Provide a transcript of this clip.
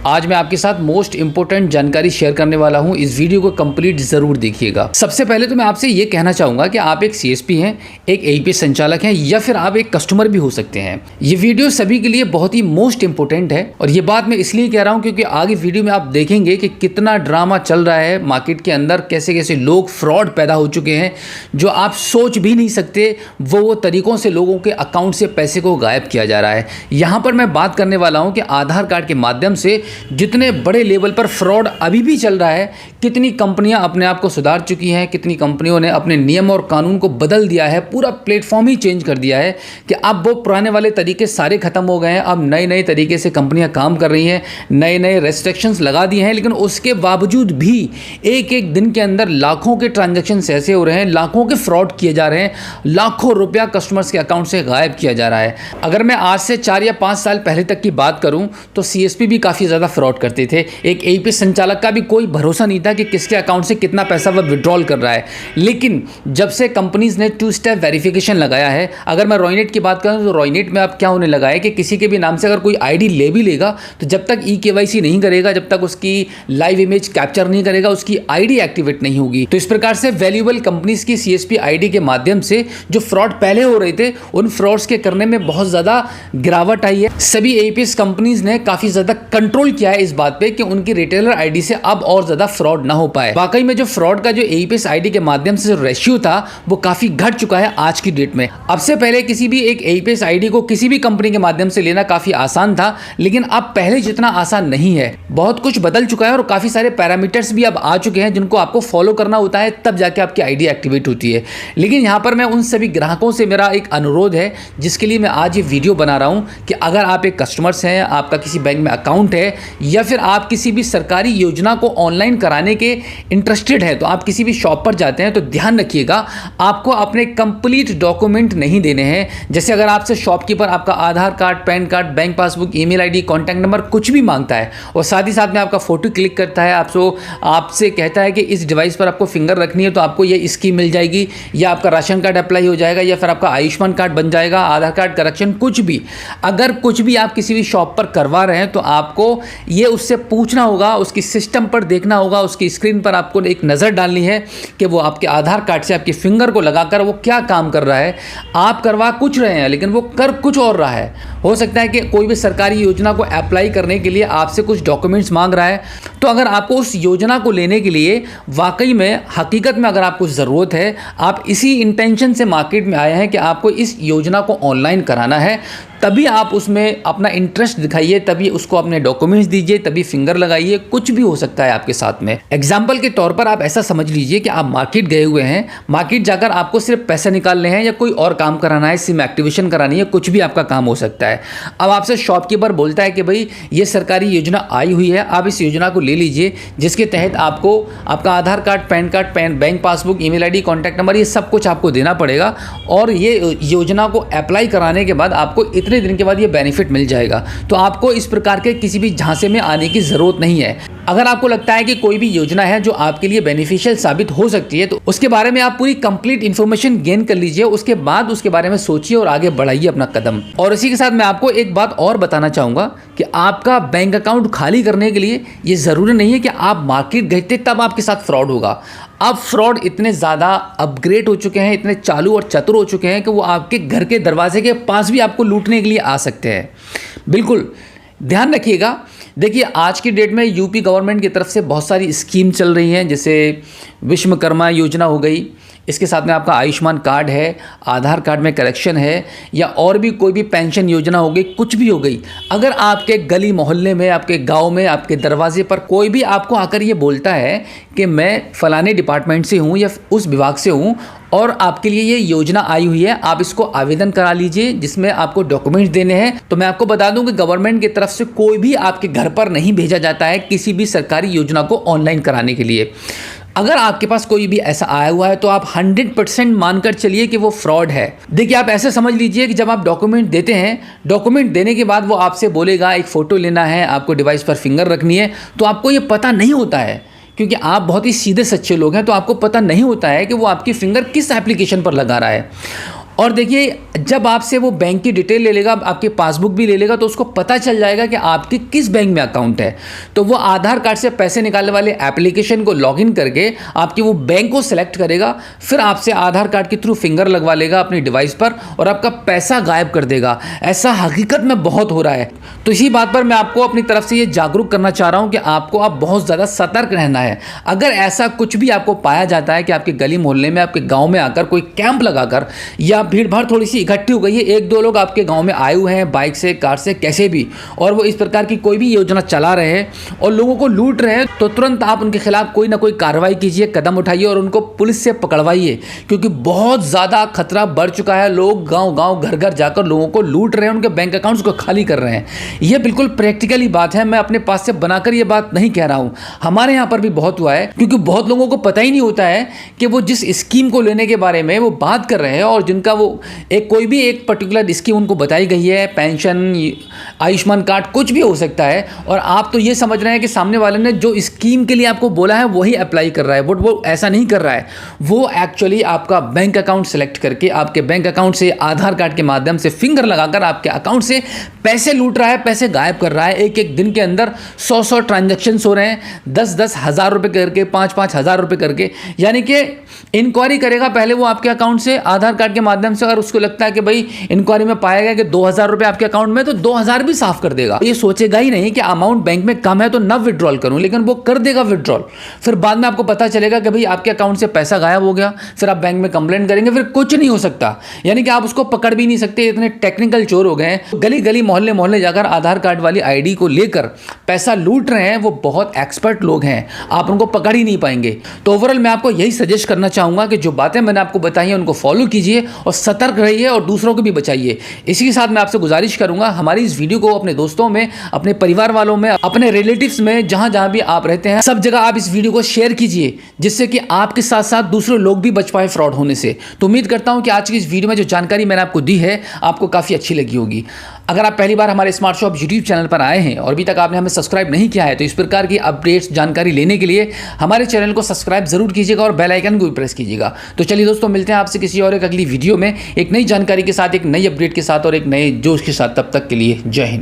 आज मैं आपके साथ मोस्ट इंपोर्टेंट जानकारी शेयर करने वाला हूं। इस वीडियो को कंप्लीट जरूर देखिएगा। सबसे पहले तो मैं आपसे ये कहना चाहूंगा कि आप एक सीएसपी हैं, एक एईपी संचालक हैं या फिर आप एक कस्टमर भी हो सकते हैं। ये वीडियो सभी के लिए बहुत ही मोस्ट इंपोर्टेंट है और ये बात मैं इसलिए कह रहा हूं क्योंकि आगे वीडियो में आप देखेंगे कि कितना ड्रामा चल रहा है मार्केट के अंदर, कैसे कैसे लोग फ्रॉड पैदा हो चुके हैं जो आप सोच भी नहीं सकते। वो तरीकों से लोगों के अकाउंट से पैसे को गायब किया जा रहा है। यहां पर मैं बात करने वाला हूं कि आधार कार्ड के माध्यम से जितने बड़े लेवल पर फ्रॉड अभी भी चल रहा है, कितनी कंपनियां अपने आप को सुधार चुकी हैं, कितनी कंपनियों ने अपने नियम और कानून को बदल दिया है, पूरा प्लेटफॉर्म ही चेंज कर दिया है कि अब वो पुराने वाले तरीके सारे खत्म हो गए हैं। अब नए नए तरीके से कंपनियां काम कर रही हैं, नए नए रेस्ट्रिक्शंस लगा दिए हैं, लेकिन उसके बावजूद भी एक एक दिन के अंदर लाखों के ट्रांजेक्शन ऐसे हो रहे हैं, लाखों के फ्रॉड किए जा रहे हैं, लाखों रुपया कस्टमर्स के अकाउंट से गायब किया जा रहा है। अगर मैं आज से 4 या 5 साल पहले तक की बात करूं तो सीएसपी भी काफ़ी ज़्यादा फ्रॉड करते थे। एक एईपी संचालक का भी कोई भरोसा नहीं था कि किसके अकाउंट से कितना पैसा वह विड्रॉल कर रहा है। लेकिन जब से कंपनीज ने 2 स्टेप वेरिफिकेशन लगाया है, अगर मैं रॉयनेट की बात करूं तो रॉयनेट में अब क्या होने लगा है कि किसी के भी नाम से अगर कोई आईडी ले भी लेगा तो जब तक ईकेवाईसी नहीं करेगा, जब तक उसकी लाइव इमेज कैप्चर नहीं करेगा, उसकी आईडी एक्टिवेट नहीं होगी। तो इस प्रकार से वैल्यूएबल कंपनीज की सीएसपी आईडी के माध्यम से जो फ्रॉड पहले हो रहे थे उन फ्रॉड्स के करने में बहुत ज्यादा गिरावट आई है। सभी एईपीएस कंपनीज ने काफी ज्यादा कंट्रोल किया है इस बात पे कि उनकी रिटेलर आईडी से अब और ज्यादा फ्रॉड ना हो पाए। वाकई में जो फ्रॉड का जो एईपीएस आईडी के माध्यम से जो रेशियो था वो काफी घट चुका है आज की डेट में। अब से पहले किसी भी एक एईपीएस आईडी को किसी भी कंपनी के माध्यम से लेना काफी आसान था, लेकिन अब पहले जितना आसान नहीं है। बहुत कुछ बदल चुका है और काफी सारे पैरामीटर्स भी अब आ चुके हैं जिनको आपको फॉलो करना होता है, तब जाके आपकी आईडी एक्टिवेट होती है। लेकिन यहां पर मैं उन सभी ग्राहकों से मेरा एक अनुरोध है जिसके लिए मैं आज ये वीडियो बना रहा हूं कि अगर आप एक कस्टमर्स हैं, आपका किसी बैंक में अकाउंट है या फिर आप किसी भी सरकारी योजना को ऑनलाइन कराने के इंटरेस्टेड है, तो आप किसी भी शॉप पर जाते हैं तो ध्यान रखिएगा आपको अपने कंप्लीट डॉक्यूमेंट नहीं देने हैं। जैसे अगर आपसे शॉपकीपर आपका Aadhaar card, PAN card, bank passbook, email ID, contact number कुछ भी मांगता है और साथ ही साथ में आपका फोटो क्लिक करता है, आपसे कहता है कि इस डिवाइस पर आपको फिंगर रखनी है तो आपको ये स्कीम मिल जाएगी, या आपका राशन कार्ड अप्लाई हो जाएगा, या फिर आपका आयुष्मान कार्ड बन जाएगा, आधार कार्ड करेक्शन, कुछ भी। अगर कुछ भी आप किसी भी शॉप पर करवा रहे हैं तो आपको ये उससे पूछना होगा, उसकी सिस्टम पर देखना होगा, उसकी स्क्रीन पर आपको एक नज़र डालनी है कि वो आपके आधार कार्ड से आपके फिंगर को लगाकर वो क्या काम कर रहा है। आप करवा कुछ रहे हैं लेकिन वो कर कुछ और रहा है। हो सकता है कि कोई भी सरकारी योजना को अप्लाई करने के लिए आपसे कुछ डॉक्यूमेंट्स मांग रहा है, तो अगर आपको उस योजना को लेने के लिए वाकई में हकीकत में अगर आपको ज़रूरत है, आप इसी इंटेंशन से मार्केट में आए हैं कि आपको इस योजना को ऑनलाइन कराना है, तभी आप उसमें अपना इंटरेस्ट दिखाइए, तभी उसको अपने डॉक्यूमेंट्स दीजिए, तभी फिंगर लगाइए। कुछ भी हो सकता है आपके साथ में। एग्जाम्पल के तौर पर आप ऐसा समझ लीजिए कि आप मार्केट गए हुए हैं, मार्केट जाकर आपको सिर्फ पैसे निकालने हैं या कोई और काम कराना है, सिम एक्टिवेशन करानी है, कुछ भी आपका काम हो सकता है। अब आपसे शॉपकीपर बोलता है कि भाई ये सरकारी योजना आई हुई है, आप इस योजना को ले लीजिए, जिसके तहत आपको आपका Aadhaar card, PAN card, bank passbook, email ID, contact number, ये सब कुछ आपको देना पड़ेगा और ये योजना को अप्लाई कराने के बाद आपको इतने दिन के बाद ये बेनिफिट मिल जाएगा। तो आपको इस प्रकार के किसी भी झांसे में आने की जरूरत नहीं है। अगर आपको लगता है कि कोई भी योजना है जो आपके लिए बेनिफिशियल साबित हो सकती है तो उसके बारे में आप पूरी कंप्लीट इंफॉर्मेशन गेन कर लीजिए, उसके बाद उसके बारे में सोचिए और आगे बढ़ाइए अपना कदम। और इसी के साथ मैं आपको एक बात और बताना चाहूंगा कि आपका बैंक अकाउंट खाली करने के लिए ये जरूरी नहीं है कि आप मार्केट गए थे तब आपके साथ फ्रॉड होगा। अब फ्रॉड इतने ज़्यादा अपग्रेड हो चुके हैं, इतने चालू और चतुर हो चुके हैं कि वो आपके घर के दरवाजे के पास भी आपको लूटने के लिए आ सकते हैं। बिल्कुल ध्यान रखिएगा। देखिए आज की डेट में यूपी गवर्नमेंट की तरफ से बहुत सारी स्कीम चल रही हैं, जैसे विश्वकर्मा योजना हो गई, इसके साथ में आपका आयुष्मान कार्ड है, आधार कार्ड में करेक्शन है, या और भी कोई भी पेंशन योजना हो गई, कुछ भी हो गई। अगर आपके गली मोहल्ले में, आपके गांव में, आपके दरवाजे पर कोई भी आपको आकर ये बोलता है कि मैं फलाने डिपार्टमेंट से हूँ या उस विभाग से हूँ और आपके लिए ये योजना आई हुई है, आप इसको आवेदन करा लीजिए, जिसमें आपको डॉक्यूमेंट्स देने हैं, तो मैं आपको बता दूं कि गवर्नमेंट की तरफ से कोई भी आपके घर पर नहीं भेजा जाता है किसी भी सरकारी योजना को ऑनलाइन कराने के लिए। अगर आपके पास कोई भी ऐसा आया हुआ है तो आप 100% मानकर चलिए कि वो फ्रॉड है। देखिए आप ऐसे समझ लीजिए कि जब आप डॉक्यूमेंट देते हैं, डॉक्यूमेंट देने के बाद वो आपसे बोलेगा एक फ़ोटो लेना है, आपको डिवाइस पर फिंगर रखनी है, तो आपको ये पता नहीं होता है क्योंकि आप बहुत ही सीधे सच्चे लोग हैं, तो आपको पता नहीं होता है कि वो आपकी फिंगर किस एप्लीकेशन पर लगा रहा है। और देखिए, जब आपसे वो बैंक की डिटेल ले लेगा, आपकी पासबुक भी ले लेगा, तो उसको पता चल जाएगा कि आपकी किस बैंक में अकाउंट है। तो वो आधार कार्ड से पैसे निकालने वाले एप्लीकेशन को लॉगिन करके आपकी वो बैंक को सिलेक्ट करेगा, फिर आपसे आधार कार्ड के थ्रू फिंगर लगवा लेगा अपनी डिवाइस पर और आपका पैसा गायब कर देगा। ऐसा हकीकत में बहुत हो रहा है। तो इसी बात पर मैं आपको अपनी तरफ से ये जागरूक करना चाह रहा हूँ कि आपको अब बहुत ज़्यादा सतर्क रहना है। अगर ऐसा कुछ भी आपको पाया जाता है कि आपके गली मोहल्ले में, आपके गाँव में आकर कोई कैंप लगाकर या भीड़ भाड़ थोड़ी सी इकट्ठी हो गई है, एक दो लोग आपके गांव में आए हुए हैं बाइक से, कार से, कैसे भी, और वो इस प्रकार की कोई भी योजना चला रहे हैं और लोगों को लूट रहे हैं, तो तुरंत आप उनके खिलाफ कोई ना कोई कार्रवाई कीजिए, कदम उठाइए और उनको पुलिस से पकड़वाइए। क्योंकि बहुत ज़्यादा खतरा बढ़ चुका है। लोग गाँव गाँव, घर घर जाकर लोगों को लूट रहे हैं, उनके बैंक अकाउंट्स को खाली कर रहे हैं। यह बिल्कुल प्रैक्टिकली बात है। मैं अपने पास से बनाकर ये बात नहीं कह रहा हूँ, हमारे यहाँ पर भी बहुत हुआ है। क्योंकि बहुत लोगों को पता ही नहीं होता है कि वो जिस स्कीम को लेने के बारे में वो बात कर रहे हैं और जिनका वो कोई भी एक पर्टिकुलर स्कीम उनको बताई गई है, पेंशन, आयुष्मान कार्ड, कुछ भी हो सकता है, और आप तो ये समझ रहे हैं कि सामने वाले ने जो स्कीम के लिए आपको बोला है वही अप्लाई कर रहा है, बट वो ऐसा नहीं कर रहा है। वो एक्चुअली आपका बैंक अकाउंट सेलेक्ट करके आपके बैंक अकाउंट से आधार कार्ड के माध्यम से फिंगर लगाकर आपके अकाउंट से पैसे लूट रहा है, पैसे गायब कर रहा है। एक एक दिन के अंदर 100 ट्रांजेक्शन हो रहे हैं, 10 हज़ार रुपये करके, 5 हज़ार रुपये करके। यानी कि इंक्वायरी करेगा पहले वो आपके अकाउंट से आधार कार्ड के माध्यम से, अगर उसको लगता है कि भाई इंक्वायरी में पाया गया कि 2000 रुपये आपके अकाउंट में, तो 2000 भी साफ कर देगा। ये सोचेगा ही नहीं कि अमाउंट बैंक में कम है तो न विड्रॉल करूं, लेकिन वो कर देगा विड्रॉल। फिर बाद में आपको पता चलेगा कि भाई आपके अकाउंट से पैसा गायब हो गया, फिर आप बैंक में कंप्लेंट करेंगे, फिर कुछ नहीं हो सकता। यानी कि आप उसको पकड़ भी नहीं सकते, इतने टेक्निकल चोर हो गए हैं। गली गली, मोहल्ले मोहल्ले जाकर आधार कार्ड वाली आईडी को लेकर पैसा लूट रहे हैं। वो बहुत एक्सपर्ट लोग हैं, आप उनको पकड़ ही नहीं पाएंगे। तो ओवरऑल मैं आपको यही सजेस्ट करना चाहूंगा कि जो बातें मैंने आपको बताई हैं उनको फॉलो कीजिए और सतर्क रहिए और दूसरों को भी बचाइए। इसी के साथ मैं आपसे गुजारिश करूंगा, हमारी इस वीडियो को अपने दोस्तों में, अपने परिवार वालों में, अपने रिलेटिव्स में, जहां जहां भी आप रहते हैं, सब जगह आप इस वीडियो को शेयर कीजिए, जिससे कि आपके साथ साथ दूसरे लोग भी बच पाए फ्रॉड होने से। तो उम्मीद करता हूं कि आज की इस वीडियो में जो जानकारी मैंने आपको दी है आपको काफ़ी अच्छी लगी होगी। अगर आप पहली बार हमारे स्मार्ट शॉप यूट्यूब चैनल पर आए हैं और अभी तक आपने हमें सब्सक्राइब नहीं किया है, तो इस प्रकार की अपडेट्स, जानकारी लेने के लिए हमारे चैनल को सब्सक्राइब जरूर कीजिएगा और बेल आइकन को भी प्रेस कीजिएगा। तो चलिए दोस्तों, मिलते हैं आपसे किसी और एक अगली वीडियो में, एक नई जानकारी के साथ, एक नई अपडेट के साथ और एक नए जोश के साथ। तब तक के लिए जय हिंद।